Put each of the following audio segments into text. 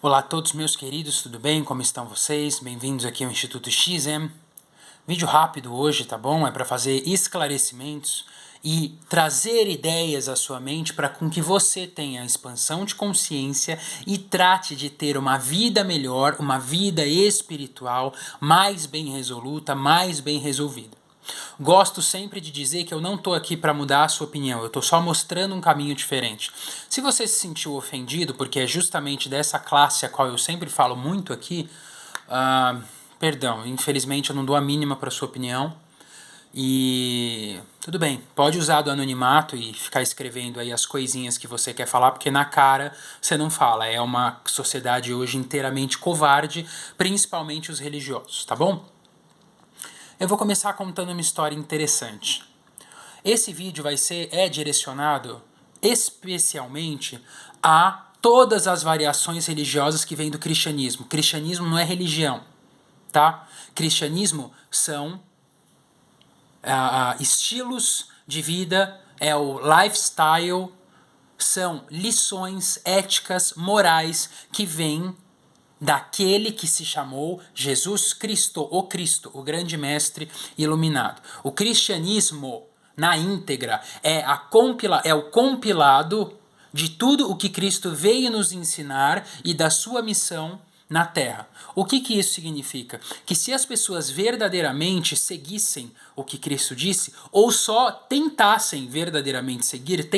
Olá a todos meus queridos, tudo bem? Como estão vocês? Bem-vindos aqui ao Instituto XM. Vídeo rápido hoje, tá bom? É para fazer esclarecimentos e trazer ideias à sua mente para com que você tenha expansão de consciência e trate de ter uma vida melhor, uma vida espiritual mais bem resoluta, mais bem resolvida. Gosto sempre de dizer que eu não estou aqui para mudar a sua opinião, eu estou só mostrando um caminho diferente. Se você se sentiu ofendido, porque é justamente dessa classe a qual eu sempre falo muito aqui, perdão, infelizmente eu não dou a mínima para sua opinião. E tudo bem, pode usar do anonimato e ficar escrevendo aí as coisinhas que você quer falar, porque na cara você não fala. É uma sociedade hoje inteiramente covarde, principalmente os religiosos, tá bom? Eu vou começar contando uma história interessante. Esse vídeo é direcionado especialmente a todas as variações religiosas que vêm do cristianismo. Cristianismo não é religião, tá? Cristianismo são estilos de vida, é o lifestyle, são lições éticas, morais que vêm daquele que se chamou Jesus Cristo, o grande mestre iluminado. O cristianismo, na íntegra, é o compilado de tudo o que Cristo veio nos ensinar e da sua missão na Terra. O que isso significa? Que se as pessoas verdadeiramente seguissem o que Cristo disse, ou só tentassem verdadeiramente seguir,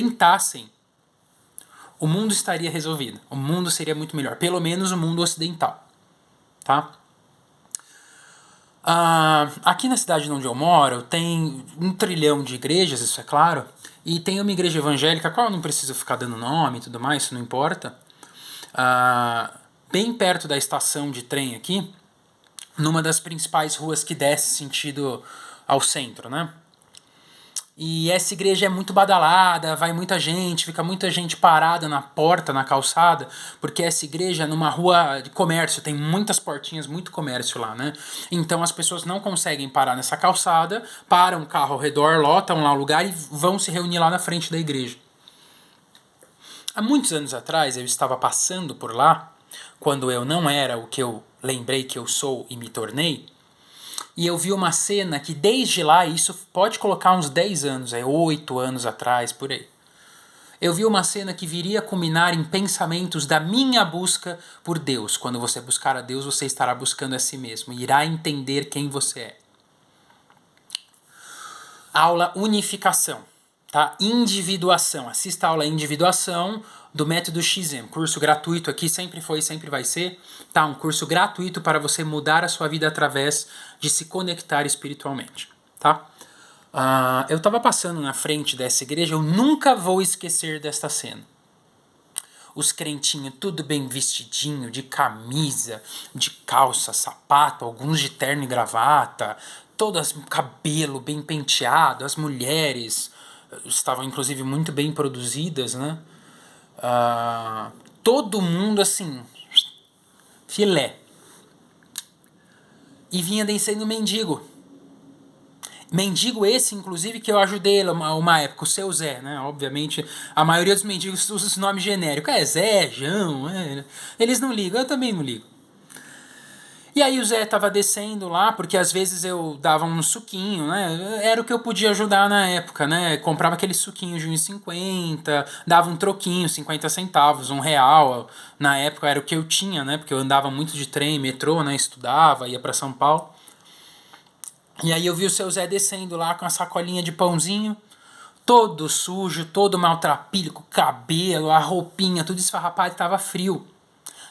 o mundo estaria resolvido. O mundo seria muito melhor. Pelo menos o mundo ocidental. Tá? Aqui na cidade onde eu moro, tem 1 trilhão de igrejas, isso é claro. E tem uma igreja evangélica, a qual eu não preciso ficar dando nome e tudo mais, isso não importa. Bem perto da estação de trem aqui, numa das principais ruas que desce sentido ao centro, né? E essa igreja é muito badalada, vai muita gente, fica muita gente parada na porta, na calçada, porque essa igreja é numa rua de comércio, tem muitas portinhas, muito comércio lá, né? Então as pessoas não conseguem parar nessa calçada, param o carro ao redor, lotam lá o lugar e vão se reunir lá na frente da igreja. Há muitos anos atrás eu estava passando por lá, quando eu não era o que eu lembrei que eu sou e me tornei, e eu vi uma cena que desde lá, isso pode colocar uns 10 anos, 8 anos atrás, por aí. Eu vi uma cena que viria a culminar em pensamentos da minha busca por Deus. Quando você buscar a Deus, você estará buscando a si mesmo, irá entender quem você é. Aula unificação, tá? Individuação. Assista a aula individuação do método XM. Curso gratuito aqui, sempre foi e sempre vai ser. Tá? Um curso gratuito para você mudar a sua vida através de se conectar espiritualmente. Tá? Eu estava passando na frente dessa igreja, eu nunca vou esquecer desta cena. Os crentinhos tudo bem vestidinho, de camisa, de calça, sapato, alguns de terno e gravata, todas cabelo bem penteado, as mulheres estavam inclusive muito bem produzidas, né? Todo mundo assim, filé. E vinha descendo mendigo. Mendigo esse, inclusive, que eu ajudei uma época, o seu Zé, né? Obviamente, a maioria dos mendigos usa esse nome genérico. É Zé, João, eles não ligam, eu também não ligo. E aí o Zé tava descendo lá, porque às vezes eu dava um suquinho, né? Era o que eu podia ajudar na época, né? Comprava aquele suquinho de 1,50, dava um troquinho, 50 centavos, R$ 1. Na época era o que eu tinha, né? Porque eu andava muito de trem, metrô, né? Estudava, ia para São Paulo. E aí eu vi o seu Zé descendo lá com a sacolinha de pãozinho, todo sujo, todo maltrapilho, com o cabelo, a roupinha, tudo esfarrapado, e tava frio.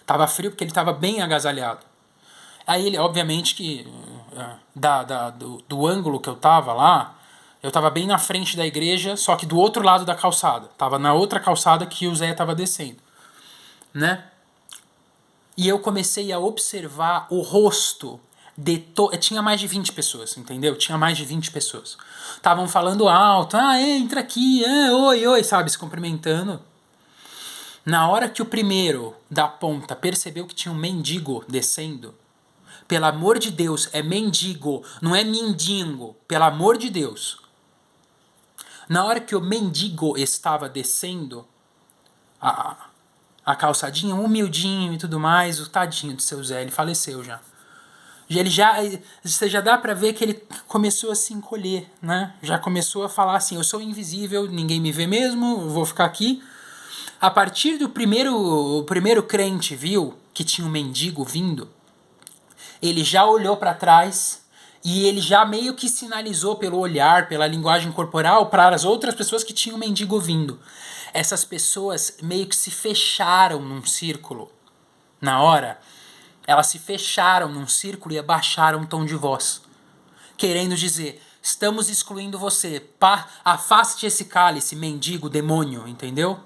Tava frio porque ele tava bem agasalhado. Aí ele, obviamente que do ângulo que eu tava lá, eu tava bem na frente da igreja, só que do outro lado da calçada. Tava na outra calçada que o Zé tava descendo, né? E eu comecei a observar o rosto tinha mais de 20 pessoas, entendeu? Tinha mais de 20 pessoas. Estavam falando alto, entra aqui, oi, sabe, se cumprimentando. Na hora que o primeiro da ponta percebeu que tinha um mendigo descendo, pelo amor de Deus, é mendigo, não é mendigo, pelo amor de Deus. Na hora que o mendigo estava descendo a calçadinha, humildinho e tudo mais, o tadinho do seu Zé, ele faleceu já. Você já dá pra ver que ele começou a se encolher, né? Já começou a falar assim, eu sou invisível, ninguém me vê mesmo, eu vou ficar aqui. A partir do o primeiro crente viu que tinha um mendigo vindo, ele já olhou pra trás e ele já meio que sinalizou pelo olhar, pela linguagem corporal, para as outras pessoas que tinham um mendigo vindo. Essas pessoas meio que se fecharam num círculo na hora. Elas se fecharam num círculo e abaixaram o tom de voz, querendo dizer, estamos excluindo você, afaste esse cálice, mendigo, demônio, entendeu?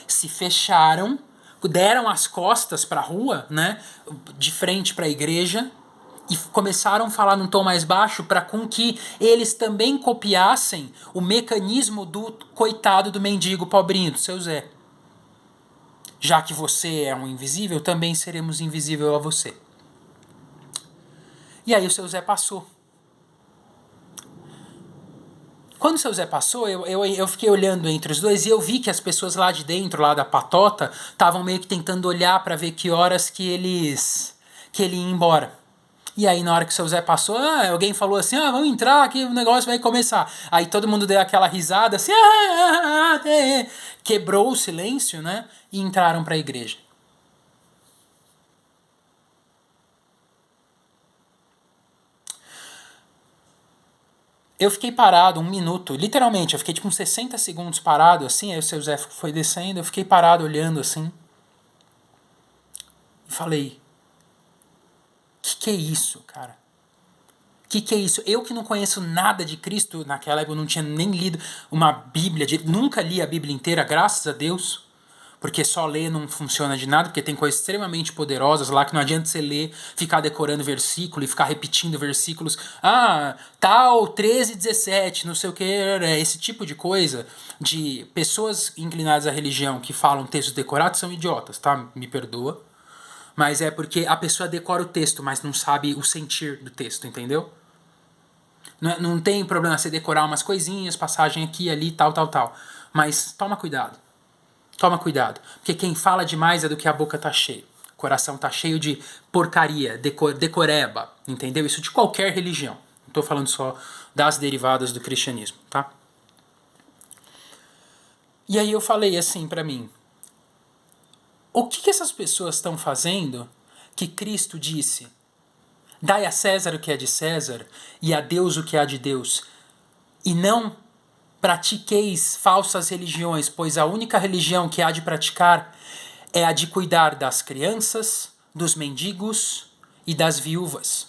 Se fecharam, deram as costas para a rua, né, de frente para a igreja, e começaram a falar num tom mais baixo para com que eles também copiassem o mecanismo do coitado do mendigo pobrinho, do seu Zé. Já que você é um invisível, também seremos invisível a você. E aí o seu Zé passou. Quando o seu Zé passou, eu fiquei olhando entre os dois e eu vi que as pessoas lá de dentro, lá da patota, estavam meio que tentando olhar para ver que horas que ele ia embora. E aí na hora que o seu Zé passou, alguém falou assim, vamos entrar que o negócio vai começar. Aí todo mundo deu aquela risada assim, quebrou o silêncio, né? E entraram para a igreja. Eu fiquei parado 1 minuto, literalmente, eu fiquei tipo uns 60 segundos parado assim, aí o seu Zé foi descendo, eu fiquei parado olhando assim. E falei, que é isso, cara? Que é isso? Eu que não conheço nada de Cristo, naquela época eu não tinha nem lido uma Bíblia, nunca li a Bíblia inteira, graças a Deus, porque só ler não funciona de nada, porque tem coisas extremamente poderosas lá que não adianta você ler, ficar decorando versículo e ficar repetindo versículos. Tal, 13:17, não sei o que, esse tipo de coisa, de pessoas inclinadas à religião que falam textos decorados são idiotas, tá? Me perdoa. Mas é porque a pessoa decora o texto, mas não sabe o sentir do texto, entendeu? Não tem problema você decorar umas coisinhas, passagem aqui, ali, tal, tal, tal. Mas toma cuidado. Toma cuidado. Porque quem fala demais é do que a boca tá cheia. O coração tá cheio de porcaria, decoreba, entendeu? Isso de qualquer religião. Não tô falando só das derivadas do cristianismo, tá? E aí eu falei assim pra mim, o que essas pessoas estão fazendo que Cristo disse? Dai a César o que é de César e a Deus o que há de Deus. E não pratiqueis falsas religiões, pois a única religião que há de praticar é a de cuidar das crianças, dos mendigos e das viúvas.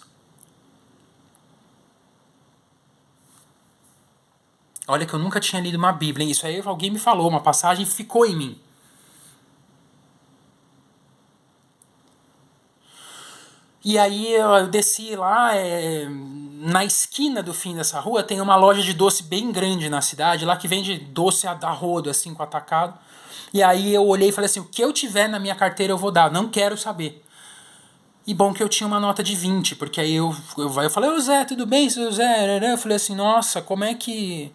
Olha que eu nunca tinha lido uma Bíblia, hein? Isso aí alguém me falou, uma passagem ficou em mim. E aí eu desci lá, na esquina do fim dessa rua tem uma loja de doce bem grande na cidade, lá que vende doce a rodo, assim, com atacado. E aí eu olhei e falei assim, o que eu tiver na minha carteira eu vou dar, não quero saber. E bom que eu tinha uma nota de 20, porque aí eu falei, ô Zé, tudo bem, seu Zé? Eu falei assim, nossa, como é que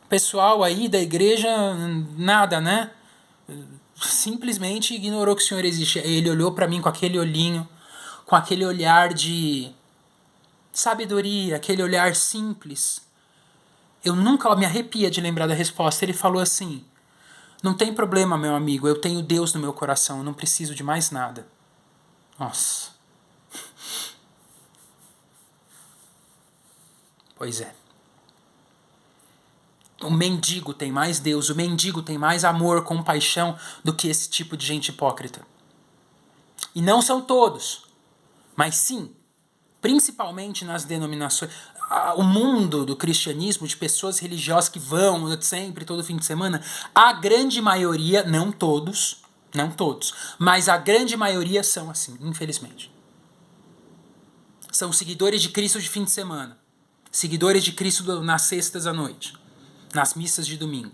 o pessoal aí da igreja, nada, né? Simplesmente ignorou que o senhor existe. Aí ele olhou pra mim com aquele olhinho, com aquele olhar de sabedoria, aquele olhar simples. Eu nunca me arrepia de lembrar da resposta. Ele falou assim, não tem problema, meu amigo, eu tenho Deus no meu coração, eu não preciso de mais nada. Nossa. Pois é. O mendigo tem mais Deus, o mendigo tem mais amor, compaixão do que esse tipo de gente hipócrita. E não são todos, mas sim, principalmente nas denominações. O mundo do cristianismo, de pessoas religiosas que vão sempre, todo fim de semana, a grande maioria, não todos, mas a grande maioria são assim, infelizmente. São seguidores de Cristo de fim de semana. Seguidores de Cristo nas sextas à noite. Nas missas de domingo.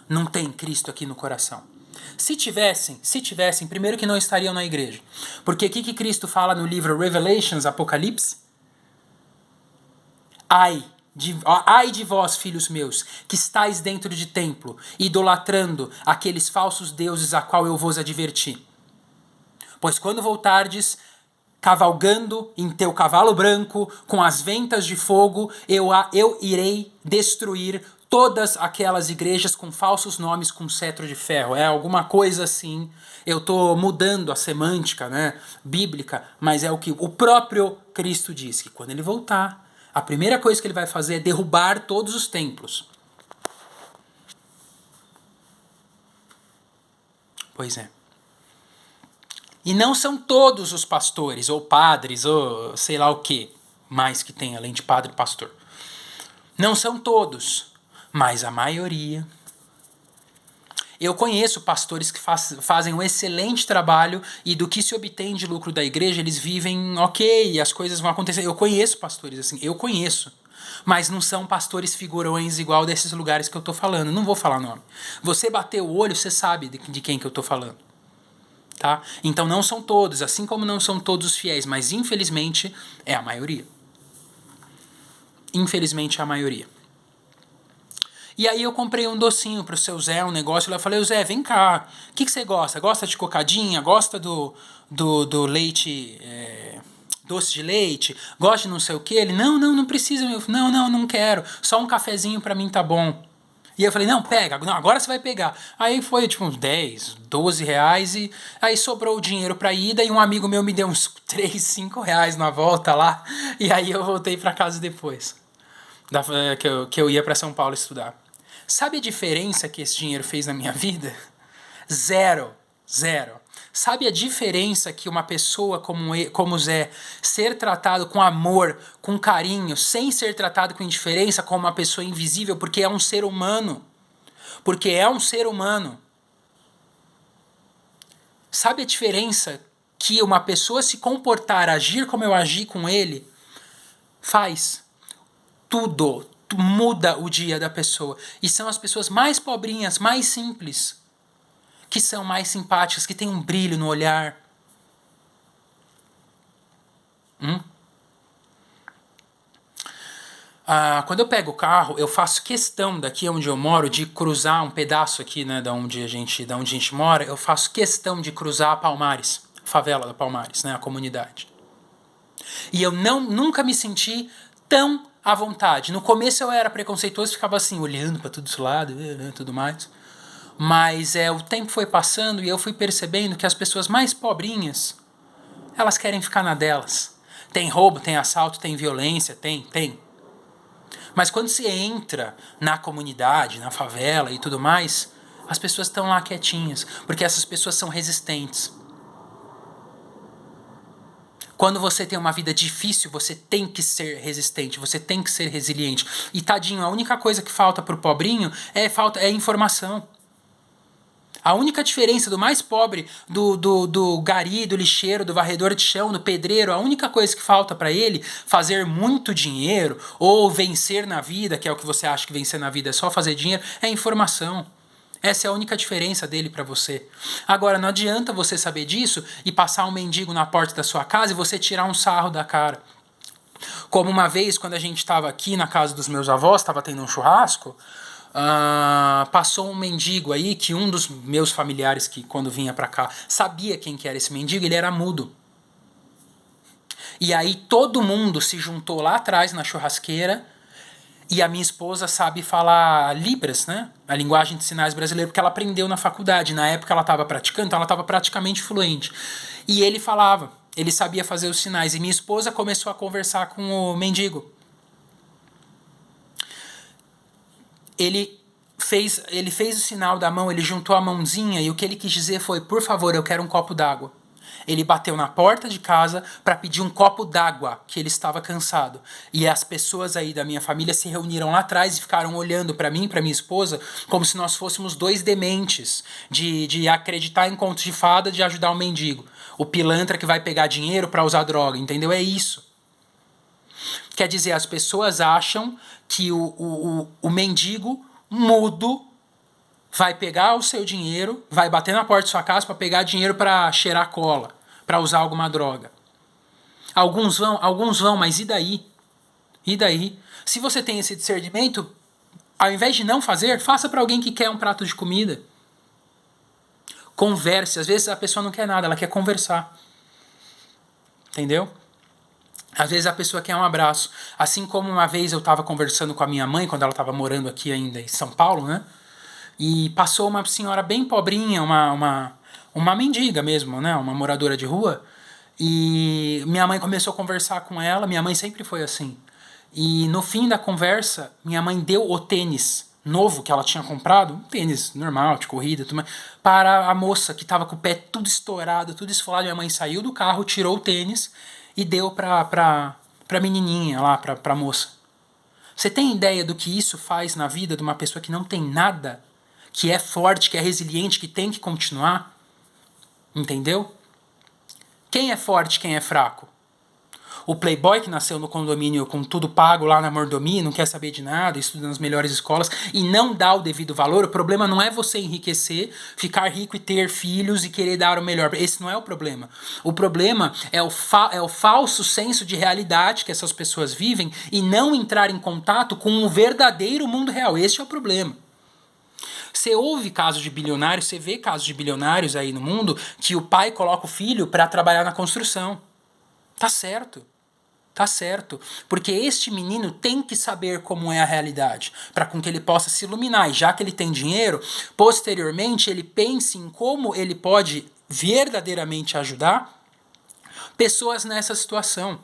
Não tem Cristo aqui no coração. Se tivessem, primeiro que não estariam na igreja. Porque o que Cristo fala no livro Revelations, Apocalipse? Ai Ai de vós, filhos meus, que estáis dentro de templo, idolatrando aqueles falsos deuses a qual eu vos adverti. Pois quando voltardes, cavalgando em teu cavalo branco, com as ventas de fogo, eu irei destruir todas aquelas igrejas com falsos nomes com cetro de ferro. É alguma coisa assim. Eu estou mudando a semântica, né, bíblica, mas é o que o próprio Cristo diz, que quando ele voltar, a primeira coisa que ele vai fazer é derrubar todos os templos. Pois é. E não são todos os pastores, ou padres, ou sei lá o que mais que tem, além de padre e pastor. Não são todos, mas a maioria. Eu conheço pastores que fazem um excelente trabalho e do que se obtém de lucro da igreja, eles vivem ok, as coisas vão acontecer. Eu conheço pastores assim, eu conheço. Mas não são pastores figurões igual desses lugares que eu tô falando. Não vou falar nome. Você bater o olho, você sabe de quem que eu tô falando. Tá? Então não são todos, assim como não são todos os fiéis, mas infelizmente é a maioria. Infelizmente é a maioria. E aí eu comprei um docinho pro seu Zé, um negócio, eu falei, Zé, vem cá, o que você gosta? Gosta de cocadinha? Gosta do leite, doce de leite? Gosta de não sei o que? Ele, não precisa, não quero, só um cafezinho pra mim tá bom. E eu falei, não, pega, não, agora você vai pegar. Aí foi tipo uns 10, 12 reais e aí sobrou o dinheiro pra ida e um amigo meu me deu uns 3, 5 reais na volta lá. E aí eu voltei pra casa depois, que eu ia pra São Paulo estudar. Sabe a diferença que esse dinheiro fez na minha vida? Zero. Sabe a diferença que uma pessoa como Zé ser tratado com amor, com carinho, sem ser tratado com indiferença como uma pessoa invisível, porque é um ser humano. Porque é um ser humano. Sabe a diferença que uma pessoa se comportar, agir como eu agi com ele, faz? Tudo. Muda o dia da pessoa. E são as pessoas mais pobrinhas, mais simples, que são mais simpáticas, que têm um brilho no olhar. Quando eu pego o carro, eu faço questão, daqui onde eu moro, de cruzar um pedaço aqui, né, da onde a gente mora, eu faço questão de cruzar a Palmares, a favela da Palmares, né, a comunidade. E eu nunca me senti tão à vontade. No começo eu era preconceituoso, ficava assim, olhando para todos os lados, né, tudo mais. Mas o tempo foi passando e eu fui percebendo que as pessoas mais pobrinhas, elas querem ficar na delas. Tem roubo, tem assalto, tem violência, tem. Mas quando você entra na comunidade, na favela e tudo mais, as pessoas estão lá quietinhas, porque essas pessoas são resistentes. Quando você tem uma vida difícil, você tem que ser resistente, você tem que ser resiliente. E tadinho, a única coisa que falta pro pobrinho é informação. A única diferença do mais pobre, do gari, do lixeiro, do varredor de chão, do pedreiro, a única coisa que falta para ele fazer muito dinheiro ou vencer na vida, que é o que você acha que vencer na vida é só fazer dinheiro, é informação. Essa é a única diferença dele para você. Agora, não adianta você saber disso e passar um mendigo na porta da sua casa e você tirar um sarro da cara. Como uma vez, quando a gente estava aqui na casa dos meus avós, estava tendo um churrasco, passou um mendigo aí que um dos meus familiares que quando vinha pra cá sabia quem que era esse mendigo, ele era mudo. E aí todo mundo se juntou lá atrás na churrasqueira e a minha esposa sabe falar Libras, né? A linguagem de sinais brasileira, porque ela aprendeu na faculdade. Na época ela estava praticando, então ela estava praticamente fluente. E ele falava, ele sabia fazer os sinais. E minha esposa começou a conversar com o mendigo. Ele fez o sinal da mão, ele juntou a mãozinha e o que ele quis dizer foi, por favor, eu quero um copo d'água. Ele bateu na porta de casa para pedir um copo d'água, que ele estava cansado. E as pessoas aí da minha família se reuniram lá atrás e ficaram olhando para mim e para minha esposa como se nós fôssemos dois dementes de acreditar em contos de fada, de ajudar um mendigo. O pilantra que vai pegar dinheiro para usar droga, entendeu? É isso. Quer dizer, as pessoas acham que o mendigo mudo vai pegar o seu dinheiro, vai bater na porta da sua casa para pegar dinheiro para cheirar cola, para usar alguma droga. Alguns vão, mas e daí? E daí? Se você tem esse discernimento, ao invés de não fazer, faça para alguém que quer um prato de comida. Converse. Às vezes a pessoa não quer nada, ela quer conversar. Entendeu? Às vezes a pessoa quer um abraço. Assim como uma vez eu estava conversando com a minha mãe, quando ela estava morando aqui ainda em São Paulo, né? E passou uma senhora bem pobrinha, uma mendiga mesmo, né? Uma moradora de rua. E minha mãe começou a conversar com ela. Minha mãe sempre foi assim. E no fim da conversa, minha mãe deu o tênis novo que ela tinha comprado, um tênis normal, de corrida, tudo mais, para a moça que estava com o pé tudo estourado, tudo esfolado. Minha mãe saiu do carro, tirou o tênis e deu pra menininha lá, pra moça. Você tem ideia do que isso faz na vida de uma pessoa que não tem nada, que é forte, que é resiliente, que tem que continuar? Entendeu? Quem é forte, quem é fraco? O playboy que nasceu no condomínio com tudo pago lá na mordomia, não quer saber de nada, estuda nas melhores escolas e não dá o devido valor. O problema não é você enriquecer, ficar rico e ter filhos e querer dar o melhor. Esse não é o problema. O problema é o falso senso de realidade que essas pessoas vivem e não entrar em contato com o verdadeiro mundo real. Esse é o problema. Você ouve casos de bilionários, você vê casos de bilionários aí no mundo que o pai coloca o filho para trabalhar na construção. Tá certo. Tá certo, porque este menino tem que saber como é a realidade, para com que ele possa se iluminar, e já que ele tem dinheiro, posteriormente ele pense em como ele pode verdadeiramente ajudar pessoas nessa situação.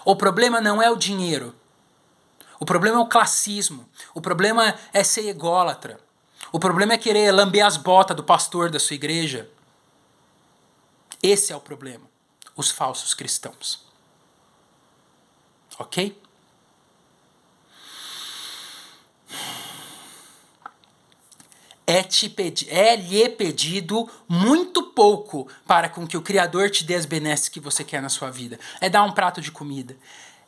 O problema não é o dinheiro, o problema é o classismo, o problema é ser ególatra, o problema é querer lamber as botas do pastor da sua igreja. Esse é o problema, os falsos cristãos. Ok? É lhe pedido muito pouco para com que o Criador te dê as benesses que você quer na sua vida. É dar um prato de comida.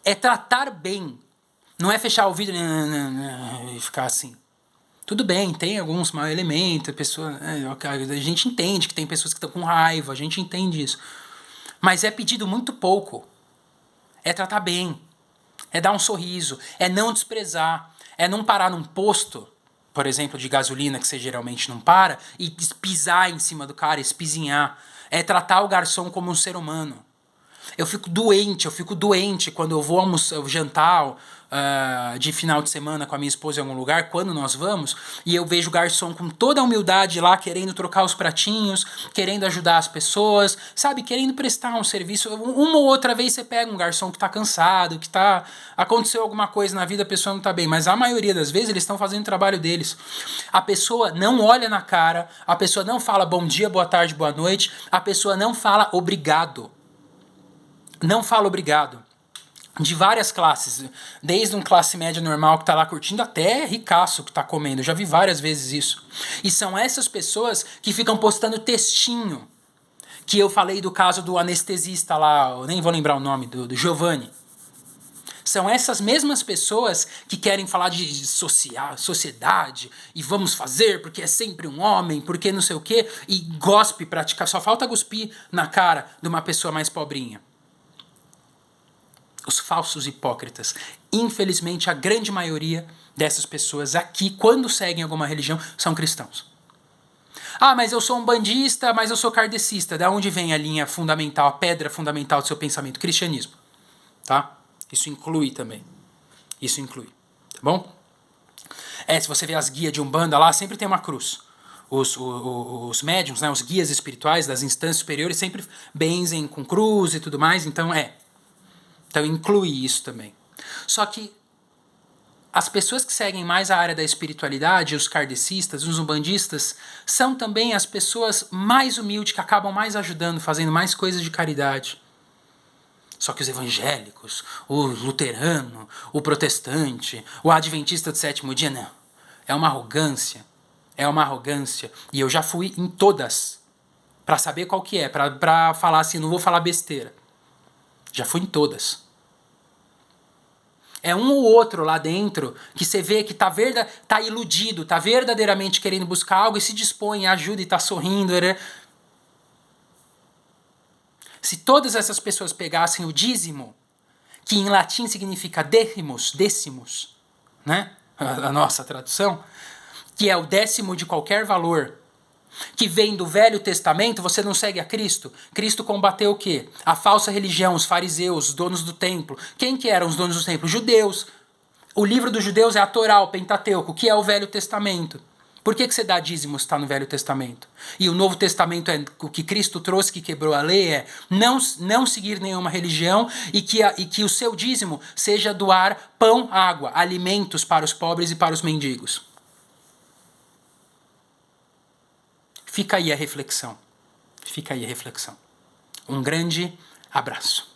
É tratar bem. Não é fechar o vidro e ficar assim. Tudo bem, tem alguns mau elementos, a gente entende que tem pessoas que estão com raiva, a gente entende isso. Mas é pedido muito pouco. É tratar bem. É dar um sorriso, é não desprezar, é não parar num posto, por exemplo, de gasolina, que você geralmente não para, e pisar em cima do cara, espizinhar. É tratar o garçom como um ser humano. Eu fico doente quando eu vou jantar de final de semana com a minha esposa em algum lugar, quando nós vamos, e eu vejo o garçom com toda a humildade lá, querendo trocar os pratinhos, querendo ajudar as pessoas, sabe, querendo prestar um serviço. Uma ou outra vez você pega um garçom que tá cansado, aconteceu alguma coisa na vida, a pessoa não tá bem, mas a maioria das vezes eles estão fazendo o trabalho deles. A pessoa não olha na cara, a pessoa não fala bom dia, boa tarde, boa noite, a pessoa não fala obrigado. Não fala obrigado. De várias classes, desde um classe média normal que tá lá curtindo até ricaço que tá comendo. Eu já vi várias vezes isso. E são essas pessoas que ficam postando textinho. Que eu falei do caso do anestesista lá, eu nem vou lembrar o nome, do Giovanni. São essas mesmas pessoas que querem falar de sociedade e vamos fazer porque é sempre um homem, porque não sei o quê, e gospe praticar. Só falta cuspir na cara de uma pessoa mais pobrinha. Os falsos hipócritas. Infelizmente, a grande maioria dessas pessoas aqui, quando seguem alguma religião, são cristãos. Ah, mas eu sou um bandista, mas eu sou kardecista. Da onde vem a linha fundamental, a pedra fundamental do seu pensamento? Cristianismo. Tá? Isso inclui também. Isso inclui. Tá bom? Se você vê as guias de Umbanda lá, sempre tem uma cruz. Os médiuns, né, os guias espirituais das instâncias superiores sempre benzem com cruz e tudo mais. Então, Então inclui isso também. Só que as pessoas que seguem mais a área da espiritualidade, os kardecistas, os umbandistas, são também as pessoas mais humildes, que acabam mais ajudando, fazendo mais coisas de caridade. Só que os evangélicos, o luterano, o protestante, o adventista do sétimo dia, não. É uma arrogância. É uma arrogância. E eu já fui em todas. Para saber qual que é. Para falar assim, não vou falar besteira. Já fui em todas. É um ou outro lá dentro que você vê que tá iludido, tá verdadeiramente querendo buscar algo e se dispõe, ajuda e tá sorrindo. Se todas essas pessoas pegassem o dízimo que em latim significa décimos, né? A nossa tradução, que é o décimo de qualquer valor, que vem do Velho Testamento, você não segue a Cristo? Cristo combateu o quê? A falsa religião, os fariseus, os donos do templo. Quem que eram os donos do templo? Judeus. O livro dos judeus é a Torá, o Pentateuco, que é o Velho Testamento. Por que você dá dízimos se está no Velho Testamento? E o Novo Testamento, o que Cristo trouxe, que quebrou a lei, é não seguir nenhuma religião e que o seu dízimo seja doar pão, água, alimentos para os pobres e para os mendigos. Fica aí a reflexão. Fica aí a reflexão. Um grande abraço.